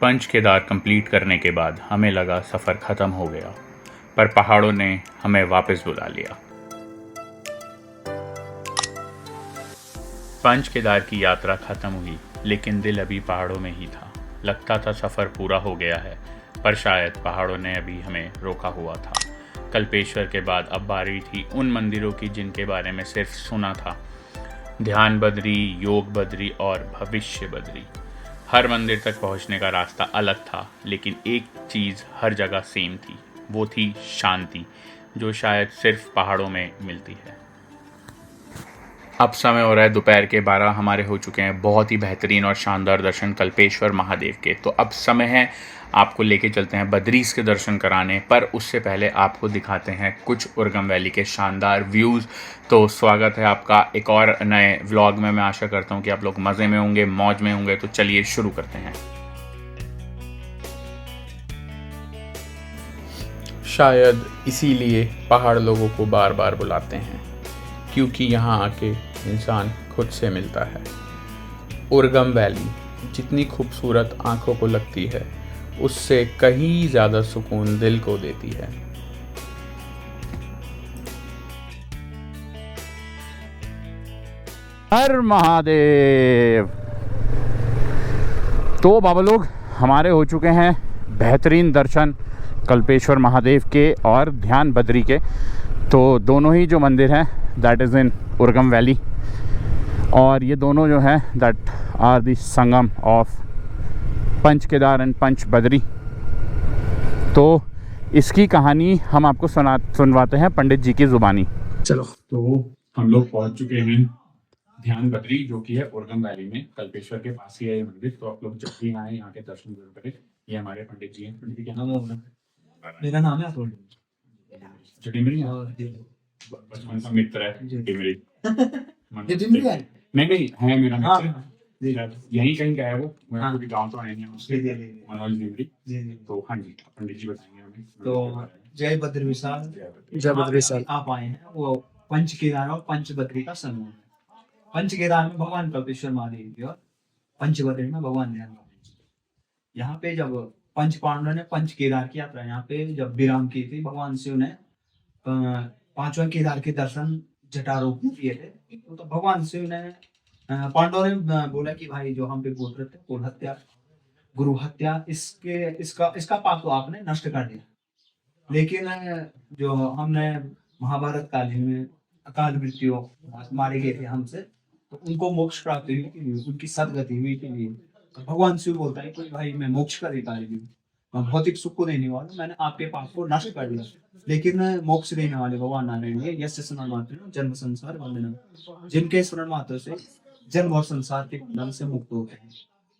Panch Kedar complete करने के बाद हमें लगा सफ़र ख़त्म हो गया, पर पहाड़ों ने हमें वापस बुला लिया। पंच केदार की यात्रा ख़त्म हुई, लेकिन दिल अभी पहाड़ों में ही था। लगता था सफ़र पूरा हो गया है, पर शायद पहाड़ों ने अभी हमें रोका हुआ था। कल्पेश्वर के बाद अब बारी थी उन मंदिरों की जिनके बारे में सिर्फ सुना था। ध्यान बद्री, योग बद्री और भविष्य बद्री। हर मंदिर तक पहुंचने का रास्ता अलग था, लेकिन एक चीज़ हर जगह सेम थी, वो थी शांति, जो शायद सिर्फ पहाड़ों में मिलती है। अब समय हो रहा है दोपहर के 12 हमारे हो चुके हैं बहुत ही बेहतरीन और शानदार दर्शन कल्पेश्वर महादेव के। तो अब समय है आपको लेके चलते हैं बद्रीस के दर्शन कराने, पर उससे पहले आपको दिखाते हैं कुछ उर्गम वैली के शानदार व्यूज़। तो स्वागत है आपका एक और नए व्लॉग में। मैं आशा करता हूँ कि आप लोग मज़े में होंगे, मौज में होंगे। तो चलिए शुरू करते हैं। शायद इसीलिए पहाड़ लोगों को बार बार बुलाते हैं, क्योंकि यहाँ आके इंसान खुद से मिलता है। उर्गम वैली जितनी खूबसूरत आंखों को लगती है, उससे कहीं ज़्यादा सुकून दिल को देती है। हर महादेव। तो बाबा लोग, हमारे हो चुके हैं बेहतरीन दर्शन कल्पेश्वर महादेव के और ध्यान बद्री के। तो दोनों ही जो मंदिर हैं that is in Urgam valley, और ये दोनों जो हैं that are the Sangam of Panch Kedar and Panch Badri. तो इसकी कहानी हम आपको सुनवाते हैं पंडित जी की ज़ुबानी। चलो, तो हम लोग पहुंच चुके हैं ध्यान बद्री, जो कि है उर्गम वैली में, कल्पेश्वर के पास ही है ये मंदिर। तो आप लोग जब भी आए यहाँ के दर्शन जरूर करें। ये हमारे पंडित जी हैं। पंडित जी क्या नाम है? मेरा नाम है अतुल। जटिमरी बचपन का मित्र है जटिमरी। जटिमरी है? नहीं है मेरा मित्र। हाँ, यहीं कहीं का है वो। मैं हाँ। पूरी गांव तो आए नहीं उसके। मनोज डिमरी। तो हाँ जी, पंडित जी बताएंगे हमें। तो जय बद्री विशाल। जय बद्री विशाल। आप आए हैं वो पंच केदार और पंच बद्री का संगम है। पंच केदार में भगवान कल्पेश्वर महादेव की और पंच बद्री में भगवान ध्यान। यहाँ पे जब पंच पांडवों ने पंच केदार की यात्रा यहाँ पे जब विराम की थी, भगवान शिव ने पांचवा केदार के दर्शन जटारोप में किए थे। तो भगवान शिव ने पांडवों ने बोला कि भाई जो हम पे बोल रहे थे कुल हत्या, गुरु हत्या, इसका पाप तो आपने नष्ट कर दिया। लेकिन जो हमने महाभारत कालीन में अकाल मृत्यु मारे गए थे हमसे, तो उनको मोक्ष प्राप्त हुई थी, उनकी सदगति हुई थी। तो भगवान शिव बोलता है कि भाई मैं मोक्ष का अधिकारी हूँ, मैं भौतिक सुख को देने वाला, मैंने आपके पाप को नष्ट कर दिया। लेकिन मोक्ष देने वाले भगवान नारायण ने यस्य स्मरण मात्र जन्म संसार वंदना, जिनके स्मरण मात्र से जन्म और संसार के बंधन से मुक्त होते हैं,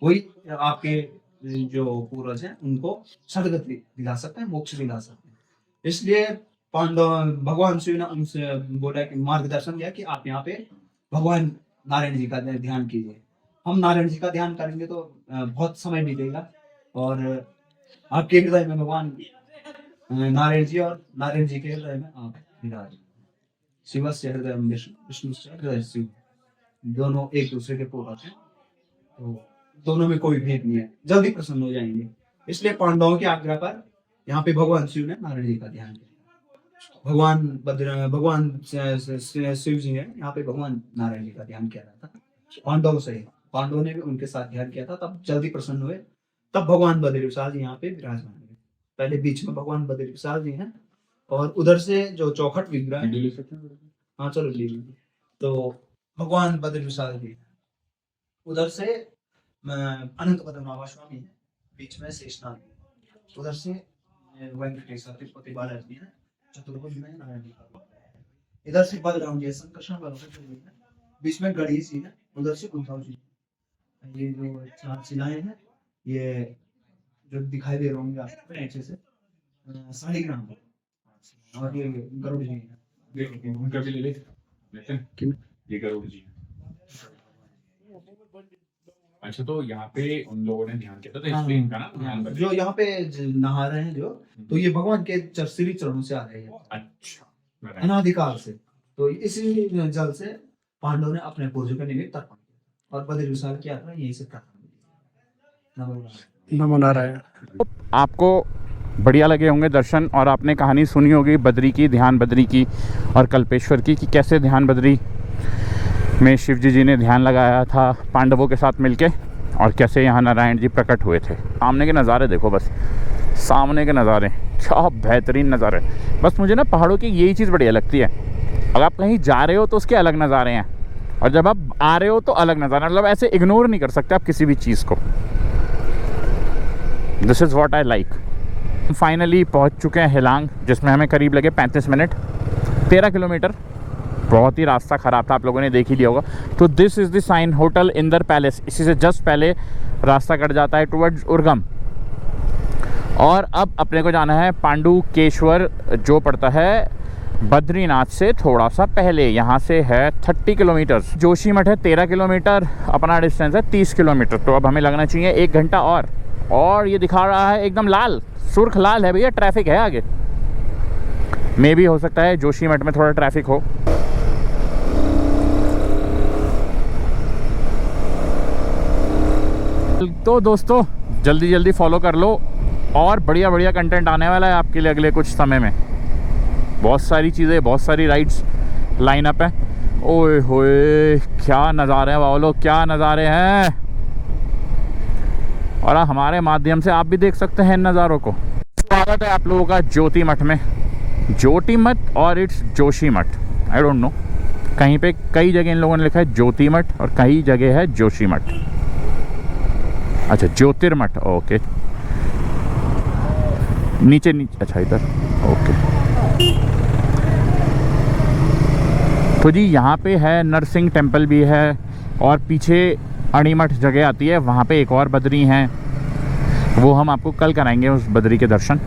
वही आपके जो पूर्वज हैं उनको सदगति दिला सकते हैं, मोक्ष दिला सकते हैं। इसलिए पांडव भगवान शिव ने उनसे बोला कि मार्गदर्शन दिया कि आप यहाँ पे भगवान नारायण जी का ध्यान कीजिए। हम नारायण जी का ध्यान करेंगे तो बहुत समय बीतेगा, और आपके हृदय में भगवान नारायण जी और नारायण जी के हृदय में आप विराज। शिव से हृदय में विष्णु, विष्णु से हृदय शिव, दोनों एक दूसरे के पूरक हैं। तो दोनों में कोई भेद नहीं है, जल्दी प्रसन्न हो जाएंगे। इसलिए पांडवों के आग्रह पर यहाँ पे भगवान शिव ने नारायण जी का ध्यान किया। भगवान शिव जी ने यहाँ पे भगवान नारायण जी का ध्यान किया था पांडवों से। पांडवों ने भी उनके साथ ध्यान किया था, तब जल्दी प्रसन्न हुए। तब भगवान बद्री विशाल जी यहाँ पे विराजमान हुए। पहले बीच में भगवान बद्री विशाल जी हैं, और उधर से जो चौखट विग्रह है, हाँ चलो लीजिए। तो भगवान बद्री विशाल जी उधर से अनंत पद्मनाभ स्वामी है, बीच में शेषनाग, उधर से वेंकटेश तिरुपति बालाजी है, चतुर्भुज में नारायण जी, इधर से बलराम जी संकर्षण, बीच में गणेश जी है, उधर से उद्धव जी। ये जो चार शिलाएं हैं, ये जो दिखाई दे रहे होंगे आपको नीचे से, शालिग्राम, और ये गरुड़ जी है। उनका भी ले ले। ये गरुड़ जी। अच्छा, तो यहाँ पे उन लोगों ने ध्यान किया था, तो इसलिए इनका नाम ध्यान बद्री। जो यहाँ पे नहा रहे हैं जो, तो ये भगवान के श्री चरणों से आ रहे हैं। अच्छा, अनाधिकाल से। तो इसी जल से पांडवों ने अपने पूर्वजों के निमित्त तर्पण किया, और बद्री विशाल की यात्रा यहीं से प्रारंभ हुई। नमो नारायण। आपको बढ़िया लगे होंगे दर्शन, और आपने कहानी सुनी होगी बद्री की, ध्यान बद्री की और कल्पेश्वर की, कि कैसे ध्यान बद्री में शिव जी ने ध्यान लगाया था पांडवों के साथ मिलके, और कैसे यहाँ नारायण जी प्रकट हुए थे। सामने के नज़ारे देखो, बस सामने के नज़ारे क्या बेहतरीन नज़ारे। बस मुझे ना पहाड़ों की यही चीज़ बढ़िया लगती है, अगर आप कहीं जा रहे हो तो उसके अलग नज़ारे हैं, और जब आप आ रहे हो तो अलग नज़ारा, मतलब ऐसे इग्नोर नहीं कर सकते आप किसी भी चीज़ को। This is what I like. Finally पहुंच चुके हैं हिलांग, जिसमें हमें करीब लगे 35 मिनट, 13 किलोमीटर। बहुत ही रास्ता ख़राब था, आप लोगों ने देख ही लिया होगा। तो this is the sign, hotel Inder Palace, इसी से जस्ट पहले रास्ता कट जाता है टुवर्ड्स उर्गम। और अब अपने को जाना है पांडुकेश्वर, जो पड़ता है बद्रीनाथ से थोड़ा सा पहले। यहाँ से है 30 किलोमीटर। जोशीमठ है 13 किलोमीटर, अपना डिस्टेंस है 30 किलोमीटर। तो अब हमें लगना चाहिए 1 घंटा और ये दिखा रहा है एकदम लाल, सुर्ख लाल है भैया, ट्रैफिक है आगे। मे भी हो सकता है जोशीमठ में थोड़ा ट्रैफिक हो। तो दोस्तों जल्दी जल्दी फॉलो कर लो, और बढ़िया बढ़िया कंटेंट आने वाला है आपके लिए अगले कुछ समय में। बहुत सारी चीज़ें, बहुत सारी राइड्स लाइन अप है। ओए होए क्या नज़ारे हैं वालों, क्या नज़ारे हैं। और हमारे माध्यम से आप भी देख सकते हैं इन नज़ारों को। स्वागत है आप लोगों का ज्योति मठ में। ज्योति मठ और इट्स जोशी मठ, आई डोंट नो, कहीं पे कई जगह इन लोगों ने लिखा है ज्योति मठ और कई जगह है जोशी मठ। अच्छा ज्योतिर्मठ, ओके, नीचे नीचे, अच्छा इधर, ओके। तो जी यहाँ पे है नरसिंह टेम्पल भी है, और पीछे अणीमठ जगह आती है, वहाँ पे एक और बद्री हैं, वो हम आपको कल कराएंगे उस बद्री के दर्शन।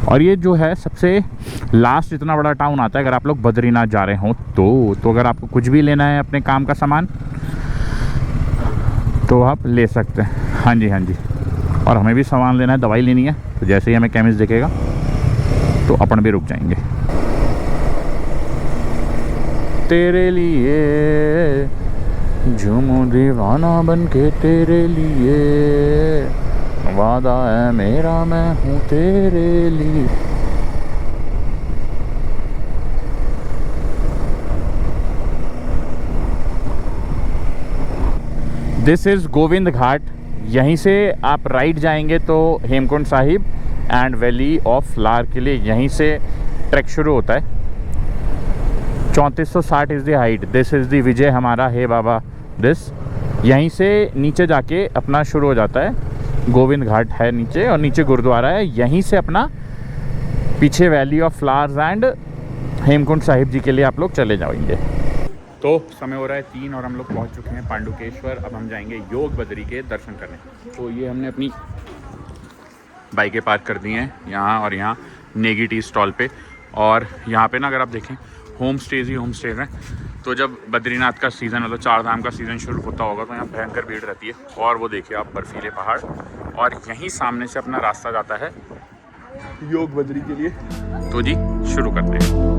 और ये जो है सबसे लास्ट इतना बड़ा टाउन आता है अगर आप लोग बद्रीनाथ जा रहे हो तो अगर आपको कुछ भी लेना है अपने काम का सामान तो आप ले सकते हैं। हाँ जी हाँ जी, और हमें भी सामान लेना है, दवाई लेनी है, तो जैसे ही हमें केमिस्ट दिखेगा तो अपन भी रुक जाएंगे। तेरे लिए झूमूं दीवाना बन के, तेरे लिए वादा है मेरा, मैं हूँ तेरे लिए। This is Govind Ghat. यहीं से आप राइट जाएंगे तो Hemkund Sahib and valley of flower के लिए यहीं से ट्रैक शुरू होता है। 3460 is the height. This is the Vijay हमारा है बाबा दिस। यहीं से नीचे जाके अपना शुरू हो जाता है, गोविंद घाट है नीचे, और नीचे गुरुद्वारा है। यहीं से अपना पीछे valley of flowers and Hemkund Sahib ji के लिए आप लोग चले जाएंगे। तो समय हो रहा है 3 और हम लोग पहुंच चुके हैं पांडुकेश्वर। अब हम जाएंगे योग बद्री के दर्शन करने। तो ये हमने अपनी बाइकें पार्क कर दी हैं यहाँ और यहाँ नेगी टी स्टॉल पे। और यहाँ पे ना अगर आप देखें होम स्टेज ही होम स्टेज हैं। तो जब बद्रीनाथ का सीज़न, मतलब 4 धाम का सीज़न शुरू होता होगा तो यहाँ भयंकर भीड़ रहती है। और वो देखिए आप बर्फीले पहाड़, और यहीं सामने से अपना रास्ता जाता है योग बद्री के लिए। तो जी शुरू करते हैं।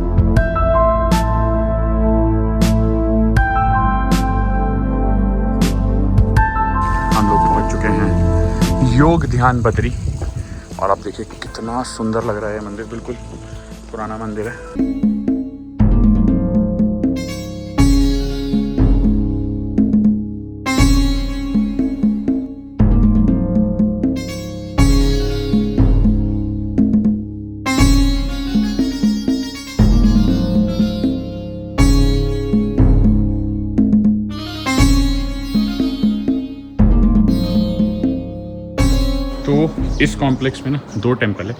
हम लोग पहुंच चुके हैं योग ध्यान बद्री, और आप देखिए कितना सुंदर लग रहा है मंदिर, बिल्कुल पुराना मंदिर है। तो इस कॉम्प्लेक्स में ना 2 टेम्पल है।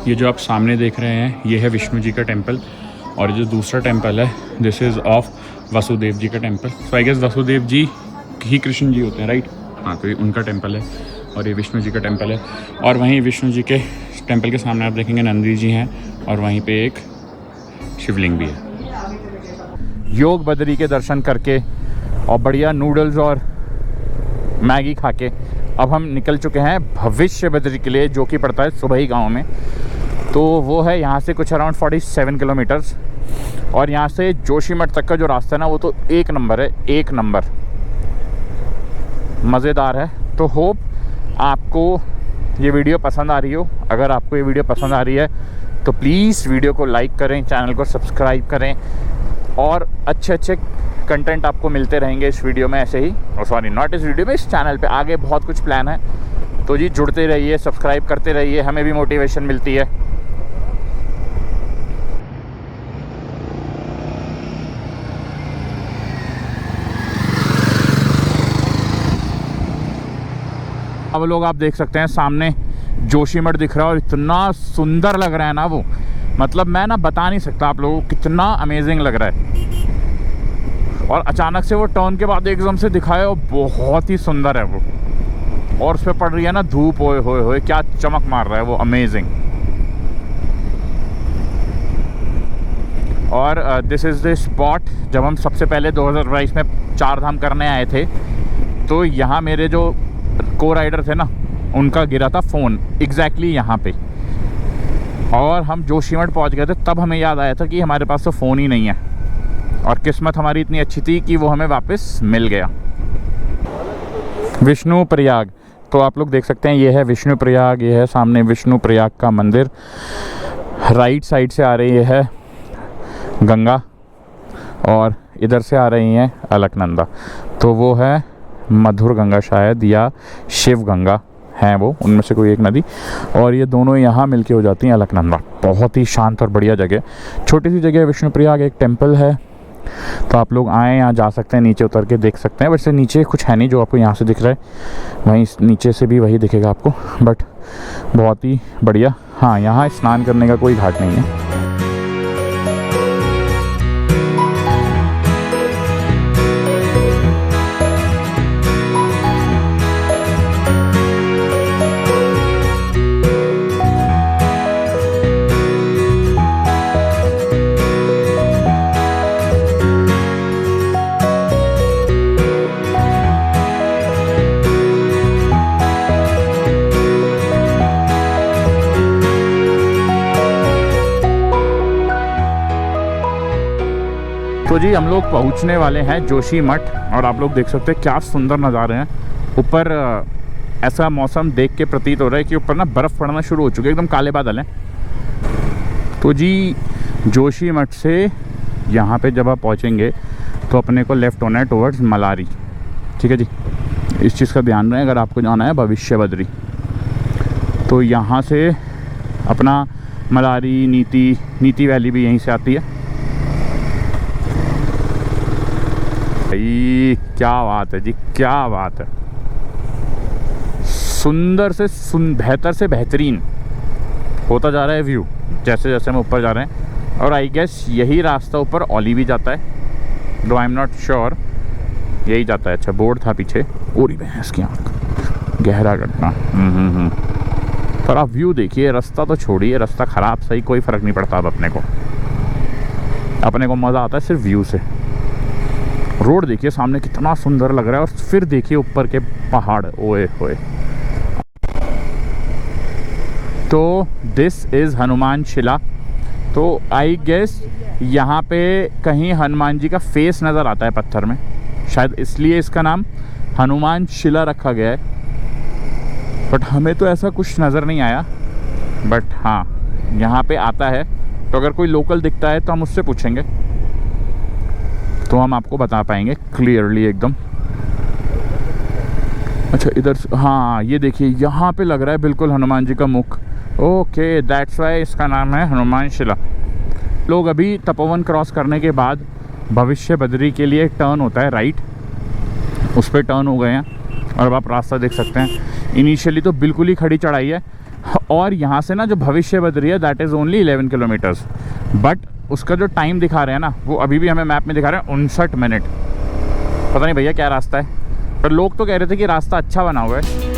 ये जो आप सामने देख रहे हैं ये है विष्णु जी का टेम्पल, और जो दूसरा टेम्पल है this is of Vasudev ji का temple. So I guess Vasudev ji ही कृष्ण जी होते हैं, राइट? हाँ, तो ये उनका टेम्पल है और ये विष्णु जी का टेम्पल है। और वहीं विष्णु जी के टेम्पल के सामने आप देखेंगे नंदी जी हैं, और वहीं पे एक शिवलिंग भी है। योग बद्री के दर्शन करके और बढ़िया नूडल्स और मैगी खा के अब हम निकल चुके हैं भविष्य बद्री के लिए, जो कि पड़ता है सुबही गांव में। तो वो है यहाँ से कुछ अराउंड 47 किलोमीटर्स, और यहाँ से जोशीमठ तक का जो रास्ता है ना वो तो 1 नंबर है, 1 नंबर। मज़ेदार है। तो होप आपको ये वीडियो पसंद आ रही हो। अगर आपको ये वीडियो पसंद आ रही है तो प्लीज़ वीडियो को लाइक करें, चैनल को सब्सक्राइब करें और अच्छे अच्छे कंटेंट आपको मिलते रहेंगे इस वीडियो में ऐसे ही, और सॉरी नॉट इस वीडियो में, इस चैनल पे आगे बहुत कुछ प्लान है। तो जी जुड़ते रहिए, सब्सक्राइब करते रहिए, हमें भी मोटिवेशन मिलती है। अब लोग आप देख सकते हैं सामने जोशीमठ दिख रहा है और इतना सुंदर लग रहा है ना वो, मतलब मैं ना बता नहीं सकता आप लोगों को कितना अमेजिंग लग रहा है। और अचानक से वो टर्न के बाद एकदम से दिखाया और बहुत ही सुंदर है वो, और उस पर पड़ रही है ना धूप, ओए होए होए क्या चमक मार रहा है वो, अमेजिंग। और दिस इज़ द स्पॉट। जब हम सबसे पहले 2022 में 4 धाम करने आए थे तो यहाँ मेरे जो को राइडर थे ना, उनका गिरा था फ़ोन एग्जैक्टली यहाँ पे, और हम जोशीमठ पहुँच गए थे। तब हमें याद आया था कि हमारे पास तो फ़ोन ही नहीं है, और किस्मत हमारी इतनी अच्छी थी कि वो हमें वापस मिल गया। विष्णु प्रयाग, तो आप लोग देख सकते हैं ये है विष्णु प्रयाग, ये है सामने विष्णु प्रयाग का मंदिर। राइट साइड से आ रही है गंगा और इधर से आ रही हैं अलकनंदा, तो वो है मधुर गंगा शायद या शिव गंगा हैं वो, उनमें से कोई एक नदी, और ये दोनों यहाँ मिलके हो जाती हैं अलकनंदा। बहुत ही शांत और बढ़िया जगह, छोटी सी जगह विष्णु प्रयाग, एक टेम्पल है। तो आप लोग आएँ, यहाँ जा सकते हैं, नीचे उतर के देख सकते हैं। वैसे नीचे कुछ है नहीं जो आपको यहाँ से दिख रहा है, वहीं नीचे से भी वही दिखेगा आपको, बट बहुत ही बढ़िया। हाँ, यहाँ स्नान करने का कोई घाट नहीं है। तो जी हम लोग पहुंचने वाले हैं जोशीमठ, और आप लोग देख सकते हैं क्या सुंदर नज़ारे हैं। ऊपर ऐसा मौसम देख के प्रतीत हो रहा है कि ऊपर ना बर्फ़ पड़ना शुरू हो चुकी है, एकदम काले बादल हैं। तो जी जोशीमठ से यहाँ पे जब आप पहुँचेंगे तो अपने को लेफ़्ट होना है टुवर्ड्स मलारी, ठीक है जी। इस चीज़ का ध्यान रहे, अगर आपको जाना है भविष्य बद्री तो यहाँ से अपना मलारी, नीति वैली भी यहीं से आती है। भाई क्या बात है जी, क्या बात है, सुंदर से बेहतर से बेहतरीन होता जा रहा है व्यू जैसे जैसे हम ऊपर जा रहे हैं। और आई गेस यही रास्ता ऊपर ओली भी जाता है, दो आई एम नॉट श्योर, यही जाता है। अच्छा बोर्ड था पीछे, ओरी भैंस की आँख, गहरा घटना। पर आप व्यू देखिए, रास्ता तो छोड़िए, रास्ता ख़राब सही कोई फ़र्क नहीं पड़ता। अब अपने को मज़ा आता है सिर्फ व्यू से। रोड देखिए सामने कितना सुंदर लग रहा है, और फिर देखिए ऊपर के पहाड़, ओए होए। तो दिस इज़ हनुमान शिला। तो आई गेस यहाँ पे कहीं हनुमान जी का फेस नज़र आता है पत्थर में, शायद इसलिए इसका नाम हनुमान शिला रखा गया है। बट हमें तो ऐसा कुछ नज़र नहीं आया, बट हाँ यहाँ पे आता है। तो अगर कोई लोकल दिखता है तो हम उससे पूछेंगे, तो हम आपको बता पाएंगे क्लियरली एकदम। अच्छा इधर, हाँ ये देखिए यहाँ पे लग रहा है बिल्कुल हनुमान जी का मुख। ओके, दैट्स वाई इसका नाम है हनुमान शिला। लोग अभी तपोवन क्रॉस करने के बाद भविष्य बद्री के लिए टर्न होता है राइट, उस पर टर्न हो गए हैं, और अब आप रास्ता देख सकते हैं। इनिशियली तो बिल्कुल ही खड़ी चढ़ाई है, और यहाँ से ना जो भविष्य बद्री है that is only 11 kilometres, but उसका जो टाइम दिखा रहे हैं ना वो अभी भी हमें मैप में दिखा रहे हैं 59 मिनट। पता नहीं भैया क्या रास्ता है, पर लोग तो कह रहे थे कि रास्ता अच्छा बना हुआ है।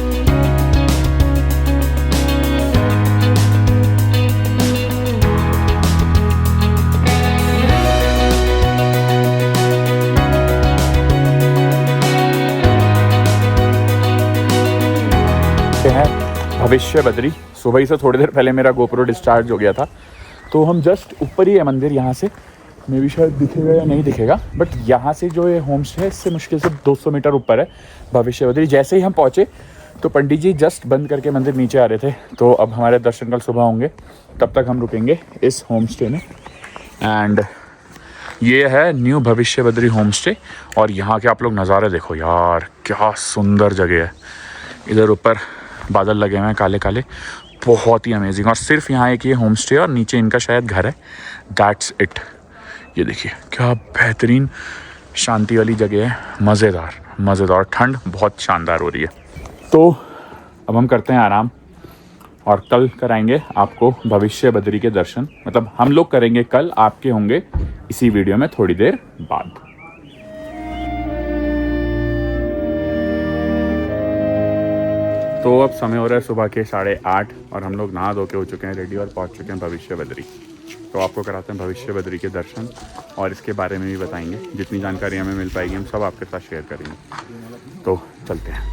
भविष्य बद्री, सुबह ही से थोड़ी देर पहले मेरा गोप्रो डिस्चार्ज हो गया था, तो हम जस्ट ऊपर ही है मंदिर यहाँ से, मे भी शायद दिखेगा या नहीं दिखेगा, बट यहाँ से जो ये होम स्टे है इससे मुश्किल से 200 मीटर ऊपर है भविष्य बद्री। जैसे ही हम पहुँचे तो पंडित जी जस्ट बंद करके मंदिर नीचे आ रहे थे, तो अब हमारे दर्शन कल सुबह होंगे, तब तक हम रुकेंगे इस होम स्टे में। एंड ये है न्यू भविष्य बद्री होम स्टे, और यहाँ के आप लोग नज़ारे देखो यार, क्या सुंदर जगह है। इधर ऊपर बादल लगे हुए हैं काले काले, बहुत ही अमेजिंग। और सिर्फ यहाँ एक ये होम स्टे और नीचे इनका शायद घर है, दैट्स इट। ये देखिए क्या बेहतरीन शांति वाली जगह है, मज़ेदार मज़ेदार। ठंड बहुत शानदार हो रही है। तो अब हम करते हैं आराम, और कल कराएंगे आपको भविष्य बद्री के दर्शन। मतलब हम लोग करेंगे कल, आपके होंगे इसी वीडियो में थोड़ी देर बाद। तो अब समय हो रहा है सुबह के 8:30, और हम लोग नहा धो के हो चुके हैं रेडी और पहुंच चुके हैं भविष्य बद्री। तो आपको कराते हैं भविष्य बद्री के दर्शन, और इसके बारे में भी बताएंगे। जितनी जानकारी हमें मिल पाएगी हम सब आपके साथ शेयर करेंगे। तो चलते हैं।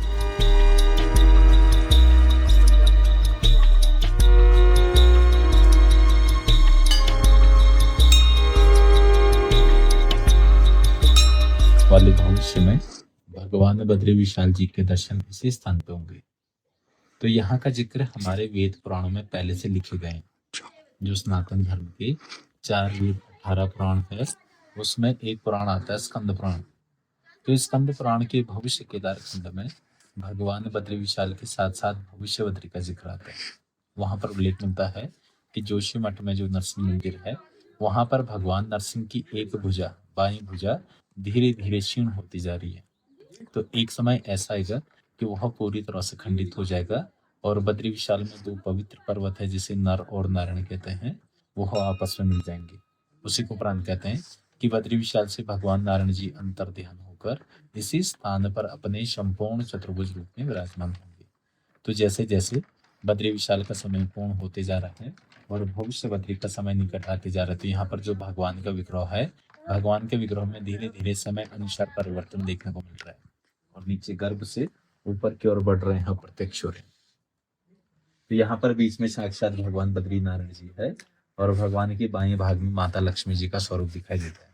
वाले भविष्य में भगवान बद्री विशाल जी के दर्शन इसी स्थान पे होंगे। तो यहाँ का जिक्र हमारे वेद पुराणों में पहले से लिखे गए हैं। जो सनातन धर्म के 4 वेद 18 पुराण है, उसमें एक पुराण आता है स्कंद पुराण। तो इस स्कंद पुराण के भविष्य केदार खंड में भगवान बद्री विशाल के साथ साथ भविष्य बद्री का जिक्र आता है। वहां पर उल्लेख मिलता है कि जोशी मठ में जो नरसिंह मंदिर है, वहां पर भगवान नरसिंह की एक भुजा, बाईं भुजा धीरे धीरे क्षीण होती जा रही है। तो एक समय ऐसा आएगा कि वह पूरी तरह से खंडित हो जाएगा, और बद्री विशाल में 2 पवित्र पर्वत है जिसे नर और नारायण कहते हैं, वह आपस में मिल जाएंगे। उसी को उपरांत कहते हैं कि बद्री विशाल से भगवान नारायण जी अंतर ध्यान होकर इसी स्थान पर अपने संपूर्ण चतुर्भुज रूप में विराजमान होंगे। तो जैसे जैसे बद्री विशाल का समय पूर्ण होते जा रहा है और भविष्य बद्री का समय निकट आते जा रहा है, तो यहाँ पर जो भगवान का विग्रह है, भगवान के विग्रह में धीरे धीरे समय अनुसार परिवर्तन देखने को मिल रहा है, और नीचे गर्भ से ऊपर की ओर बढ़ रहे हैं प्रत्यक्ष हो रहे हैं। तो यहाँ पर बीच में साक्षात भगवान बद्री नारायण जी है, और भगवान के बाएं भाग में माता लक्ष्मी जी का स्वरूप दिखाई देता है।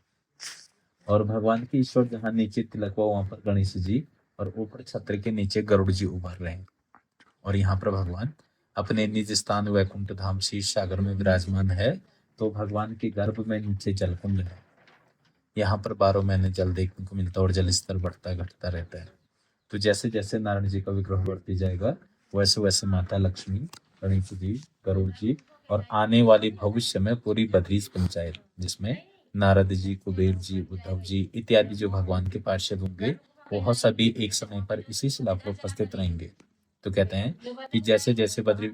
और भगवान के ईश्वर जहाँ नीचे तिलक हुआ, वहां पर गणेश जी, और ऊपर छत्र के नीचे गरुड़ जी उभर रहे हैं। और यहाँ पर भगवान अपने निज स्थान वैकुंठ धाम शीश सागर में विराजमान है। तो भगवान के गर्भ में नीचे जलकुंड है, यहाँ पर 12 महीने जल देखने को मिलता है, और जल स्तर बढ़ता घटता रहता है। तो जैसे जैसे नारायण जी का विग्रह बढ़ती जाएगा, वैसे वैसे माता लक्ष्मी, गणेश जी, गरुड़ जी, और आने वाली भविष्य में पूरी बद्रीश पंचायत, जिसमें नारद जी, कुबेर जी, उद्धव जी इत्यादि जो भगवान के पार्षद होंगे, वह सभी एक समय पर इसी शिला पर उपस्थित रहेंगे। तो कहते हैं कि जैसे जैसे बद्री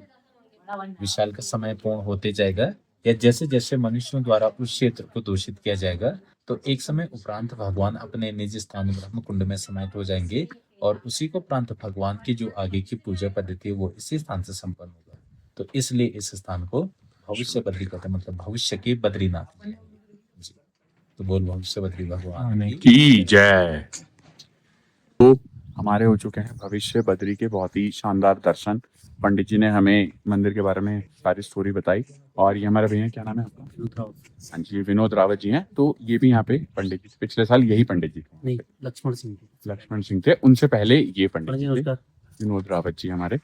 विशाल का समय पूर्ण होते जाएगा, या जैसे जैसे मनुष्यों द्वारा उस क्षेत्र को दूषित किया जाएगा, तो एक समय उपरांत भगवान अपने निज स्थान ब्रह्म कुंड में समाहित हो जाएंगे, और उसी को उपरांत भगवान की जो आगे की पूजा पद्धति है वो इसी स्थान से संपन्न होगा। तो इसलिए इस स्थान को भविष्य बद्री कहते हैं, मतलब भविष्य के बद्रीनाथ जी। तो बोल भविष्य बद्री भगवान की जय। तो हमारे हो चुके हैं भविष्य बद्री के बहुत ही शानदार दर्शन। पंडित जी ने हमें मंदिर के बारे में सारी स्टोरी बताई, और ये हमारे भैया, क्या नाम है आपका? हाँ जी, विनोद रावत जी हैं। तो ये भी यहाँ पे पंडित जी, पिछले साल यही पंडित जी थे। नहीं, लक्ष्मण सिंह थे, उनसे पहले ये पंडित जी थे, विनोद रावत जी हमारे।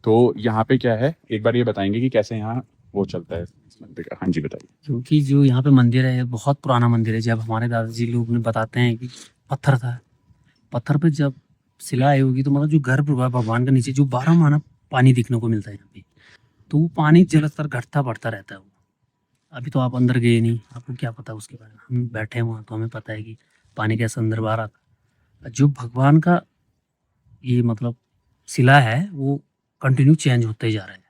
तो यहाँ पे क्या है, एक बार ये बताएंगे कि कैसे यहाँ वो चलता है मंदिर का। हाँ जी बताइए। क्योंकि जो यहाँ पे मंदिर है, बहुत पुराना मंदिर है। जब हमारे दादाजी लोग ने बताते हैं कि पत्थर था, पत्थर पे जब शिला आई होगी, तो मतलब जो गर्भ हुआ भगवान का नीचे जो 12 माह पानी देखने को मिलता है यहाँ पे, तो वो पानी जल स्तर घटता बढ़ता रहता है। वो अभी तो आप अंदर गए नहीं, आपको क्या पता उसके बारे में। हम बैठे हैं वहाँ, तो हमें पता है कि पानी कैसे अंदर बाहर आता। जो भगवान का ये मतलब शिला है, वो कंटिन्यू चेंज होते ही जा रहा है।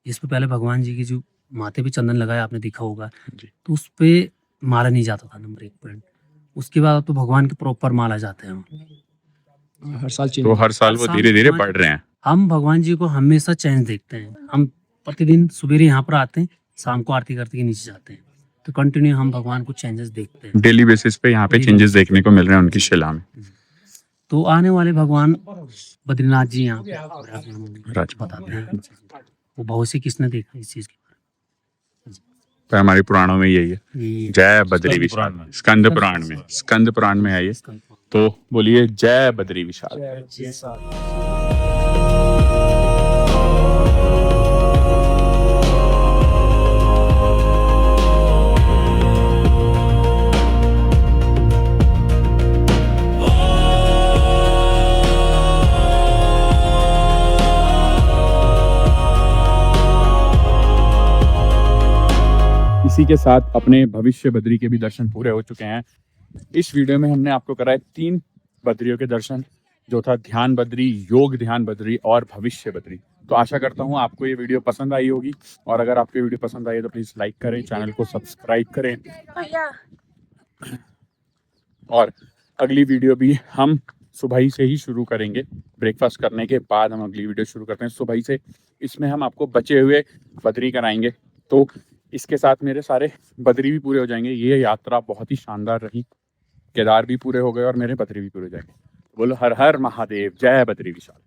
जिस पे पहले भगवान जी की जो माथे पे चंदन लगाया आपने देखा होगा, तो उस पे माला नहीं जाता था, नंबर 1 पॉइंट। उसके बाद तो भगवान के प्रॉपर माला जाते हैं हर साल। तो हर साल वो धीरे धीरे बढ़ रहे हैं। हम भगवान जी को हमेशा चेंज देखते हैं। हम प्रतिदिन सुबह यहाँ पर आते हैं, शाम को आरती करते के नीचे जाते हैं, तो कंटिन्यू हम भगवान को चेंजेस देखते हैं। डेली बेसिस पे यहाँ पे चेंजेस देखने को मिल रहे हैं उनकी शिला में। तो आने वाले भगवान बद्रीनाथ जी यहाँ पे बताते हैं। वो बहुत से किसने देखा इस चीज के बारे में। पर हमारे पुराणों में यही है, ये जय बद्री स्कंद विशाल। पुराण में। स्कंद पुराण में, स्कंद पुराण में है ये। तो बोलिए जय बद्री विशाल। इसी के साथ अपने भविष्य बद्री के भी दर्शन पूरे हो चुके हैं। इस वीडियो में हमने आपको कराए 3 बद्रियों के दर्शन, जो था ध्यान बद्री, योग ध्यान बद्री और भविष्य बद्री। तो आशा करता हूँ आपको ये वीडियो पसंद आई होगी, और अगर आपको ये वीडियो पसंद आई है तो प्लीज़ लाइक करें, चैनल को सब्सक्राइब करें। और अगली वीडियो भी हम सुबह ही से ही शुरू करेंगे। ब्रेकफास्ट करने के बाद हम अगली वीडियो शुरू करते हैं सुबह ही से। इसमें हम आपको बचे हुए बद्री कराएंगे। तो इसके साथ मेरे सारे बद्री भी पूरे हो जाएंगे। ये यात्रा बहुत ही शानदार रही, केदार भी पूरे हो गए और मेरे बद्री भी पूरे हो जाएंगे। बोलो हर हर महादेव, जय बद्री विशाल।